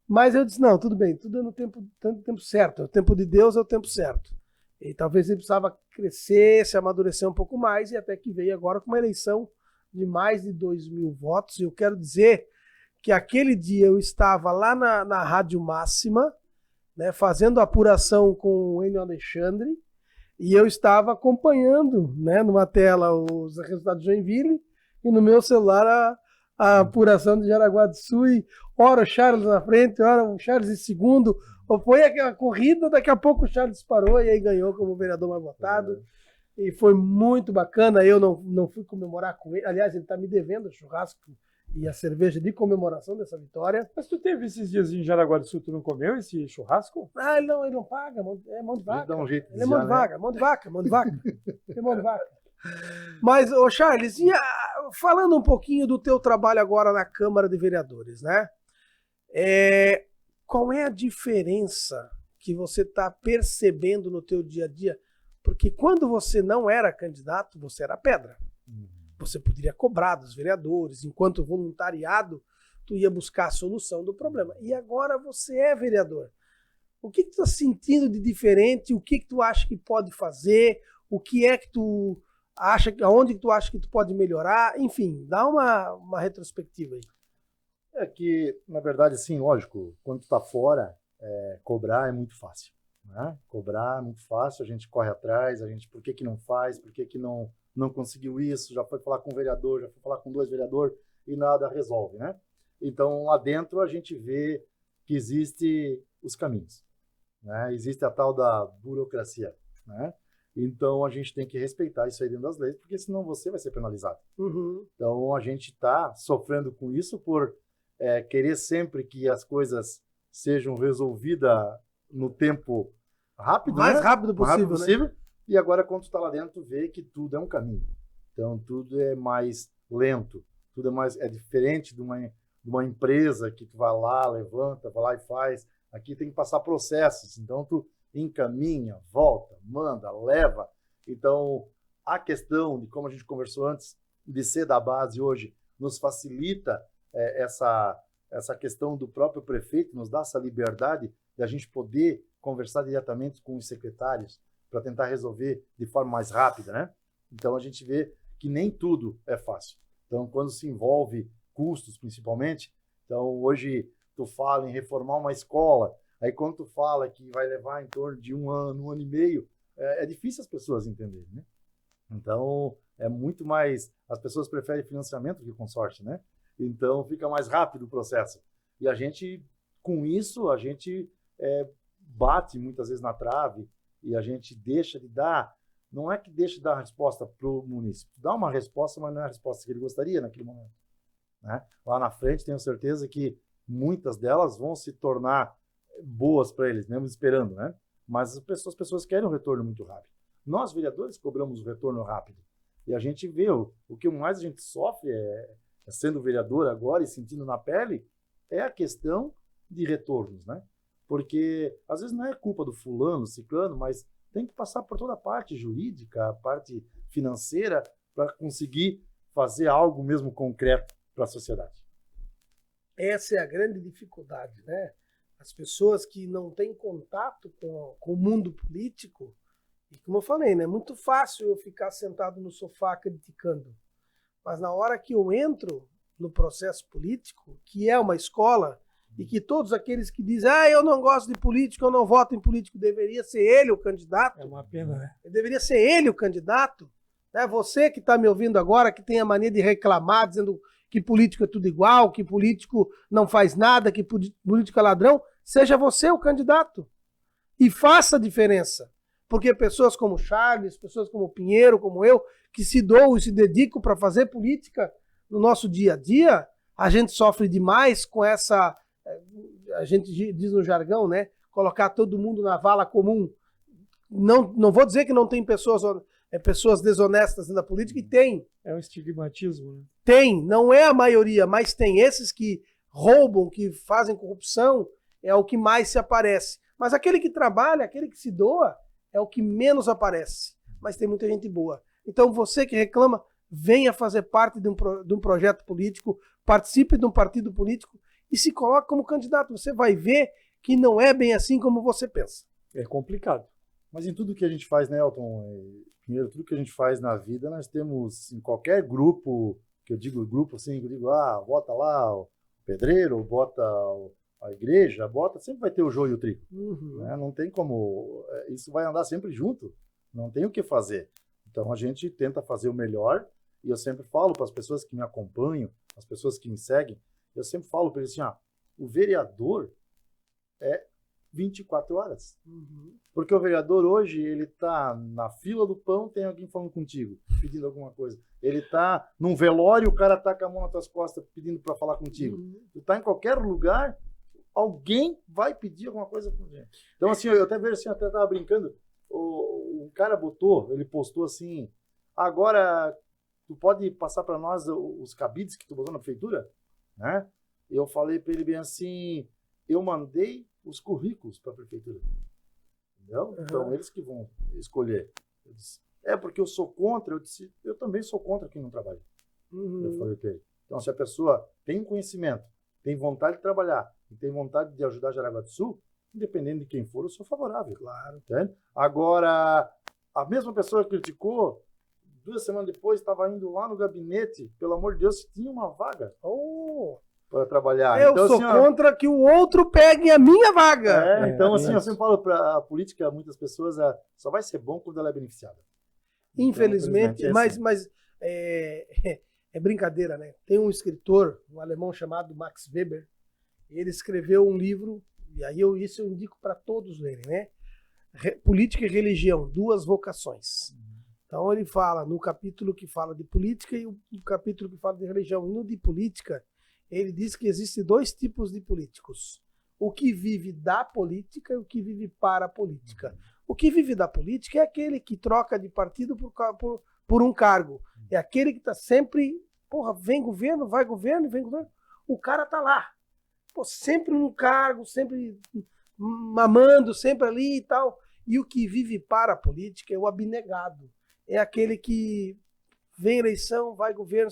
Mas eu disse, não, tudo bem, tudo é no tempo certo, o tempo de Deus é o tempo certo. E talvez ele precisava crescer, se amadurecer um pouco mais, e até que veio agora com uma eleição de mais de 2.000 votos. E eu quero dizer que aquele dia eu estava lá na Rádio Máxima, né, fazendo apuração com o Enio Alexandre, e eu estava acompanhando, né, numa tela os resultados de Joinville, e no meu celular a apuração de Jaraguá do Sul, e ora o Charles na frente, ora o Charles em segundo, foi aquela corrida, daqui a pouco o Charles parou e aí ganhou como vereador mais votado. E foi muito bacana. Eu não fui comemorar com ele. Aliás, ele está me devendo o churrasco e a cerveja de comemoração dessa vitória. Mas tu teve esses dias em Jaraguá do Sul, tu não comeu esse churrasco? Ah, ele não paga, é mão de vaca. Ele dá um jeito de Ele é mão de vaca, mão de vaca. É mão de vaca. Mas, ô Charles, falando um pouquinho do teu trabalho agora na Câmara de Vereadores, né? Qual é a diferença que você está percebendo no teu dia a dia? Porque quando você não era candidato, você era pedra. Você poderia cobrar dos vereadores, enquanto voluntariado, tu ia buscar a solução do problema. E agora você é vereador. O que tu está sentindo de diferente? O que tu acha que pode fazer? O que é que tu acha, aonde tu acha que tu pode melhorar? Enfim, dá uma retrospectiva aí. É que, na verdade, assim, lógico, quando tu tá fora, cobrar é muito fácil, né? Cobrar é muito fácil, a gente corre atrás, por que não faz, por que não conseguiu isso, já foi falar com o vereador, já foi falar com 2 vereadores e nada resolve, né? Então, lá dentro, a gente vê que existe os caminhos, né? Existe a tal da burocracia, né? Então, a gente tem que respeitar isso aí dentro das leis, porque senão você vai ser penalizado. Uhum. Então, a gente está sofrendo com isso por querer sempre que as coisas sejam resolvidas no tempo rápido, Mais né? rápido O rápido possível, né? possível. E agora, quando tu está lá dentro, tu vê que tudo é um caminho. Então, tudo é mais lento, tudo é diferente de uma empresa que tu vai lá, levanta, vai lá e faz. Aqui tem que passar processos. Então, tu encaminha, volta, manda, leva. Então, a questão de, como a gente conversou antes, de ser da base hoje, nos facilita essa questão do próprio prefeito, nos dá essa liberdade de a gente poder conversar diretamente com os secretários para tentar resolver de forma mais rápida, né? Então, a gente vê que nem tudo é fácil. Então, quando se envolve custos, principalmente, então, hoje, tu fala em reformar uma escola, aí quando tu fala que vai levar em torno de um ano e meio, é difícil as pessoas entenderem, né? Então, é muito mais... As pessoas preferem financiamento do que consórcio, né? Então, fica mais rápido o processo. E a gente, com isso, a gente bate muitas vezes na trave e a gente deixa de dar... Não é que deixa de dar a resposta para o município. Dá uma resposta, mas não é a resposta que ele gostaria naquele momento, né? Lá na frente, tenho certeza que muitas delas vão se tornar boas para eles, mesmo esperando, né? Mas as pessoas querem um retorno muito rápido. Nós, vereadores, cobramos o retorno rápido. E a gente vê, o que mais a gente sofre sendo vereador agora e sentindo na pele, é a questão de retornos, né? Porque, às vezes, não é culpa do fulano, ciclano, mas tem que passar por toda a parte jurídica, a parte financeira, para conseguir fazer algo mesmo concreto para a sociedade. Essa é a grande dificuldade, né? As pessoas que não têm contato com o mundo político, e como eu falei, né? É muito fácil eu ficar sentado no sofá criticando. Mas na hora que eu entro no processo político, que é uma escola, e que todos aqueles que dizem, eu não gosto de político, eu não voto em político, deveria ser ele o candidato. É uma pena, né? Deveria ser ele o candidato. Né? Você que está me ouvindo agora, que tem a mania de reclamar, dizendo que político é tudo igual, que político não faz nada, que político é ladrão, seja você o candidato. E faça a diferença. Porque pessoas como Charles, pessoas como Pinheiro, como eu, que se doam e se dedicam para fazer política no nosso dia a dia, a gente sofre demais com essa, a gente diz no jargão, né? Colocar todo mundo na vala comum. Não vou dizer que não tem pessoas desonestas na política, e tem. É um estigmatismo, né? Tem, não é a maioria, mas tem. Esses que roubam, que fazem corrupção, é o que mais se aparece. Mas aquele que trabalha, aquele que se doa, é o que menos aparece. Mas tem muita gente boa. Então você que reclama, venha fazer parte de um projeto político, participe de um partido político e se coloque como candidato. Você vai ver que não é bem assim como você pensa. É complicado. Mas em tudo que a gente faz, né, Elton? Primeiro, tudo que a gente faz na vida, nós temos em qualquer grupo, que eu digo grupo assim, que eu digo, bota lá o pedreiro, bota a igreja, sempre vai ter o joio e o trigo. Uhum. Né? Não tem como, isso vai andar sempre junto, não tem o que fazer. Então a gente tenta fazer o melhor, e eu sempre falo para as pessoas que me acompanham, as pessoas que me seguem, eu sempre falo para eles assim, o vereador é 24 horas. Uhum. Porque o vereador hoje, ele tá na fila do pão, tem alguém falando contigo, pedindo alguma coisa. Ele tá num velório, o cara tá com a mão nas tuas costas pedindo para falar contigo. Uhum. Tu tá em qualquer lugar, alguém vai pedir alguma coisa com você. Então, assim, eu até vejo assim, eu até tava brincando, o cara ele postou assim, agora tu pode passar para nós os cabides que tu botou na prefeitura? Né? Eu falei para ele bem assim, eu mandei os currículos para a prefeitura. Entendeu? Uhum. Então, eles que vão escolher. Eu disse, porque eu sou contra. Eu disse, eu também sou contra quem não trabalha. Uhum. Eu falei para ele. Então, se a pessoa tem um conhecimento tem vontade de trabalhar e tem vontade de ajudar Jaraguá do Sul, independente de quem for, eu sou favorável. Claro. Entende? Agora, a mesma pessoa que criticou, 2 semanas depois estava indo lá no gabinete, pelo amor de Deus, tinha uma vaga para trabalhar. Eu então, sou assim, contra que o outro pegue a minha vaga. Então, assim, eu sempre falo para a política, muitas pessoas, só vai ser bom quando ela é beneficiada. Infelizmente, então, assim. mas é brincadeira, né? Tem um escritor, um alemão chamado Max Weber, ele escreveu um livro, e aí isso eu indico para todos lerem, né? Política e religião, 2 vocações. Então ele fala no capítulo que fala de política e o capítulo que fala de religião. E no de política, ele diz que existem 2 tipos de políticos. O que vive da política e o que vive para a política. O que vive da política é aquele que troca de partido por um cargo. É aquele que está sempre, vem governo, vai governo, vem governo. O cara tá lá. Sempre num cargo, sempre mamando, sempre ali e tal. E o que vive para a política é o abnegado. É aquele que vem eleição, vai governo,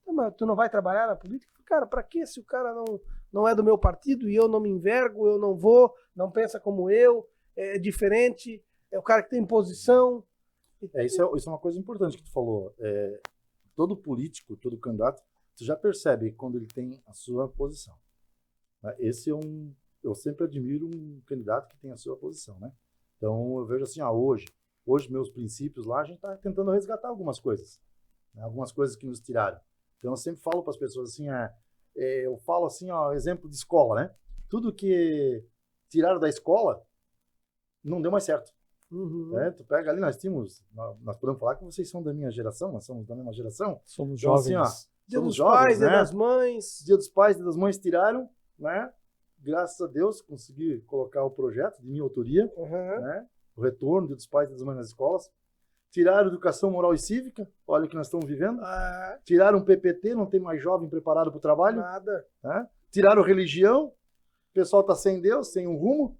mas tu não vai trabalhar na política? Cara, para que se o cara não é do meu partido e eu não me envergo, eu não vou, não pensa como eu, é diferente, é o cara que tem posição. Isso é uma coisa importante que tu falou. Todo político, todo candidato, tu já percebe quando ele tem a sua posição. Eu sempre admiro um candidato que tem a sua posição, né? Então eu vejo assim, hoje meus princípios lá, a gente está tentando resgatar algumas coisas, né? Algumas coisas que nos tiraram. Então eu sempre falo para as pessoas assim, eu falo assim, exemplo de escola, né? Tudo que tiraram da escola não deu mais certo. Uhum. Tu pega ali, nós podemos falar que vocês são da minha geração, nós somos da mesma geração. Somos então, jovens. Assim, Dia dos jovens, pais, né? Dia das mães. Dia dos pais, Dia das mães tiraram, né? Graças a Deus consegui colocar o projeto de minha autoria, né? O retorno dos pais e das mães nas escolas. Tiraram educação moral e cívica, olha o que nós estamos vivendo. Tiraram o PPT, não tem mais jovem preparado para o trabalho. Nada. Né? Tiraram religião, o pessoal está sem Deus, sem um rumo.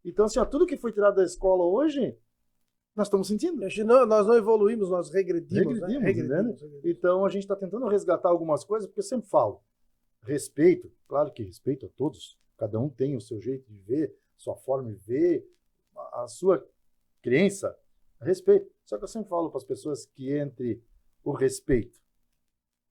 Então, assim, tudo que foi tirado da escola hoje, nós estamos sentindo. Nós não evoluímos, nós regredimos. Regredimos. Então, a gente está tentando resgatar algumas coisas, porque eu sempre falo, respeito, claro que respeito a todos, cada um tem o seu jeito de ver, sua forma de ver, a sua crença, respeito. Só que eu sempre falo para as pessoas que entre o respeito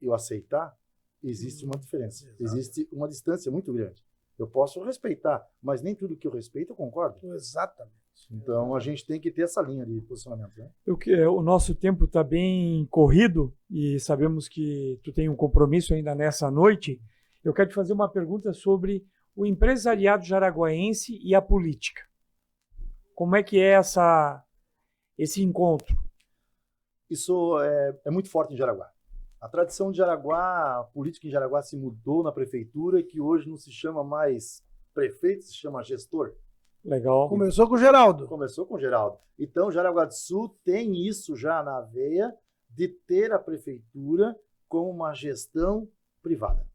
e o aceitar, existe uma diferença. Exato. Existe uma distância muito grande. Eu posso respeitar, mas nem tudo que eu respeito eu concordo. Exatamente. Então a gente tem que ter essa linha de posicionamento. Né? O nosso tempo está bem corrido e sabemos que tu tem um compromisso ainda nessa noite. Eu quero te fazer uma pergunta sobre o empresariado jaraguaense e a política. Como é que é esse encontro? Isso é muito forte em Jaraguá. A tradição de Jaraguá, a política em Jaraguá se mudou na prefeitura, que hoje não se chama mais prefeito, se chama gestor. Legal. Começou com o Geraldo. Começou com o Geraldo. Então, Jaraguá do Sul tem isso já na veia de ter a prefeitura como uma gestão privada.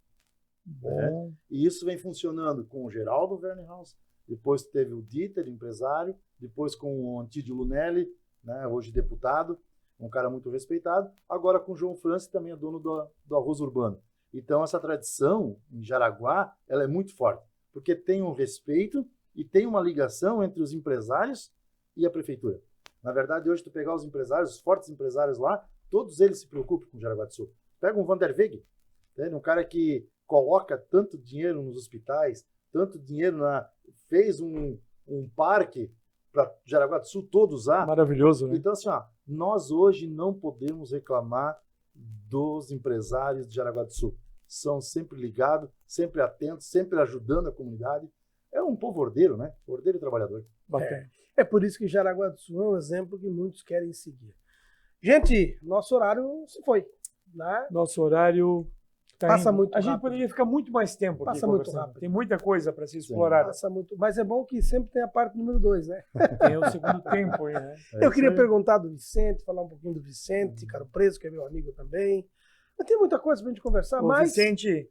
Né? E isso vem funcionando com o Geraldo Wernhaus, depois teve o Dieter, empresário, depois com o Antídio Lunelli, né, hoje deputado, um cara muito respeitado, agora com o João Francis, também é dono do arroz urbano. Então, essa tradição em Jaraguá, ela é muito forte, porque tem um respeito e tem uma ligação entre os empresários e a prefeitura. Na verdade, hoje, tu pegar os empresários, os fortes empresários lá, todos eles se preocupam com o Jaraguá do Sul. Pega um Vander Weg, né, um cara que coloca tanto dinheiro nos hospitais, tanto dinheiro fez um parque para Jaraguá do Sul todo usar. Maravilhoso, né? Então, assim, nós hoje não podemos reclamar dos empresários de Jaraguá do Sul. São sempre ligados, sempre atentos, sempre ajudando a comunidade. É um povo ordeiro, né? Ordeiro e trabalhador. É por isso que Jaraguá do Sul é um exemplo que muitos querem seguir. Gente, nosso horário se foi. Né? Nosso horário passa muito rápido. A gente poderia ficar muito mais tempo aqui muito rápido. Tem muita coisa para ser explorada. Passa muito, mas é bom que sempre tem a parte número 2, né? Tem o segundo tempo aí, né? Eu queria perguntar do Vicente, falar um pouquinho do Vicente, Caro Preso, que é meu amigo também. Mas tem muita coisa pra gente conversar, mas... Vicente,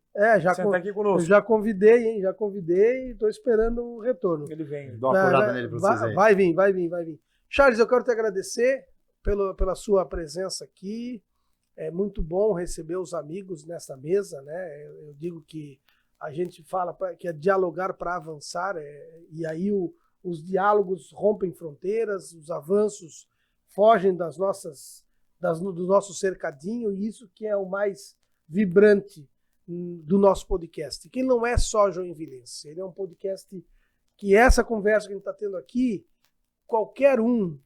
senta aqui conosco. Eu já convidei, hein? Já convidei e tô esperando o retorno. Ele vem. Dá uma acordada nele pra vocês aí. Vai vir. Charles, eu quero te agradecer pela sua presença aqui. É muito bom receber os amigos nessa mesa, né? Eu digo que a gente fala que é dialogar para avançar, e aí os diálogos rompem fronteiras, os avanços fogem do nosso cercadinho, e isso que é o mais vibrante do nosso podcast, que não é só joinvilense, ele é um podcast que essa conversa que a gente está tendo aqui, qualquer um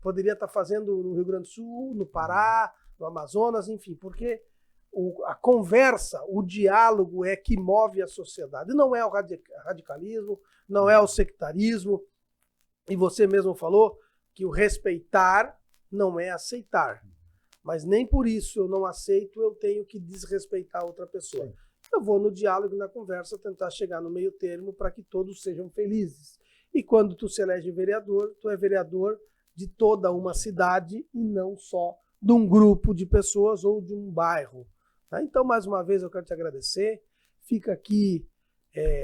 poderia estar fazendo no Rio Grande do Sul, no Pará, no Amazonas, enfim, porque a conversa, o diálogo é que move a sociedade. Não é o radicalismo, não é o sectarismo. E você mesmo falou que o respeitar não é aceitar. Mas nem por isso eu não aceito, eu tenho que desrespeitar outra pessoa. Eu vou no diálogo e na conversa tentar chegar no meio termo para que todos sejam felizes. E quando tu se elege vereador, tu é vereador de toda uma cidade e não só de um grupo de pessoas ou de um bairro. Então, mais uma vez, eu quero te agradecer. Fica aqui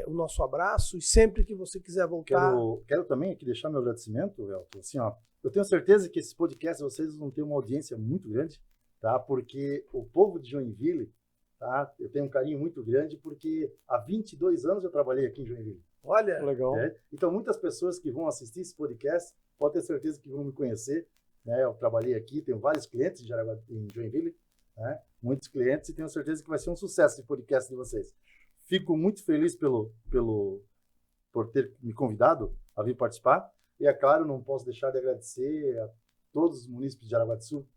o nosso abraço e sempre que você quiser voltar... Quero também aqui deixar meu agradecimento, Elton. Assim, ó, eu tenho certeza que esse podcast vocês vão ter uma audiência muito grande, tá? Porque o povo de Joinville, tá? Eu tenho um carinho muito grande porque há 22 anos eu trabalhei aqui em Joinville. Olha, legal. Então, muitas pessoas que vão assistir esse podcast podem ter certeza que vão me conhecer. Né? Eu trabalhei aqui, tenho vários clientes em Joinville, né? Muitos clientes, e tenho certeza que vai ser um sucesso esse podcast de vocês. Fico muito feliz por ter me convidado a vir participar. E, é claro, não posso deixar de agradecer a todos os munícipes de Jaraguá do Sul,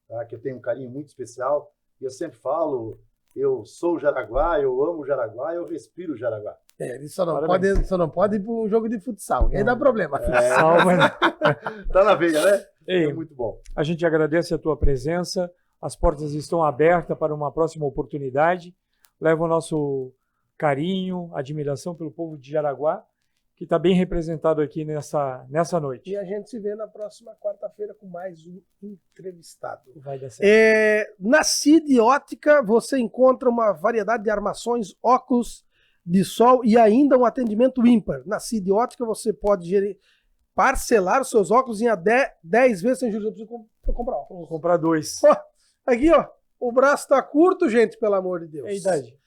tá? Que eu tenho um carinho muito especial. E eu sempre falo, eu sou Jaraguá, eu amo Jaraguá, eu respiro Jaraguá. Ele só não pode ir para um jogo de futsal, aí dá problema. Tá na veia, né? Ei, é muito bom. A gente agradece a tua presença, as portas estão abertas para uma próxima oportunidade. Leva o nosso carinho, admiração pelo povo de Jaraguá, que está bem representado aqui nessa noite. E a gente se vê na próxima quarta-feira com mais um entrevistado. Vai dar certo. Na CID Ótica você encontra uma variedade de armações, óculos de sol e ainda um atendimento ímpar. Na CID Ótica você pode parcelar os seus óculos em até 10 vezes sem juros. Eu preciso comprar óculos. Vou comprar 2. Aqui, ó. O braço tá curto, gente, pelo amor de Deus. É a idade.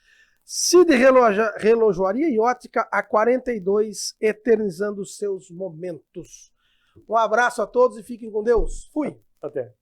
CID Relojoaria e Ótica há 42, eternizando os seus momentos. Um abraço a todos e fiquem com Deus. Fui. Até.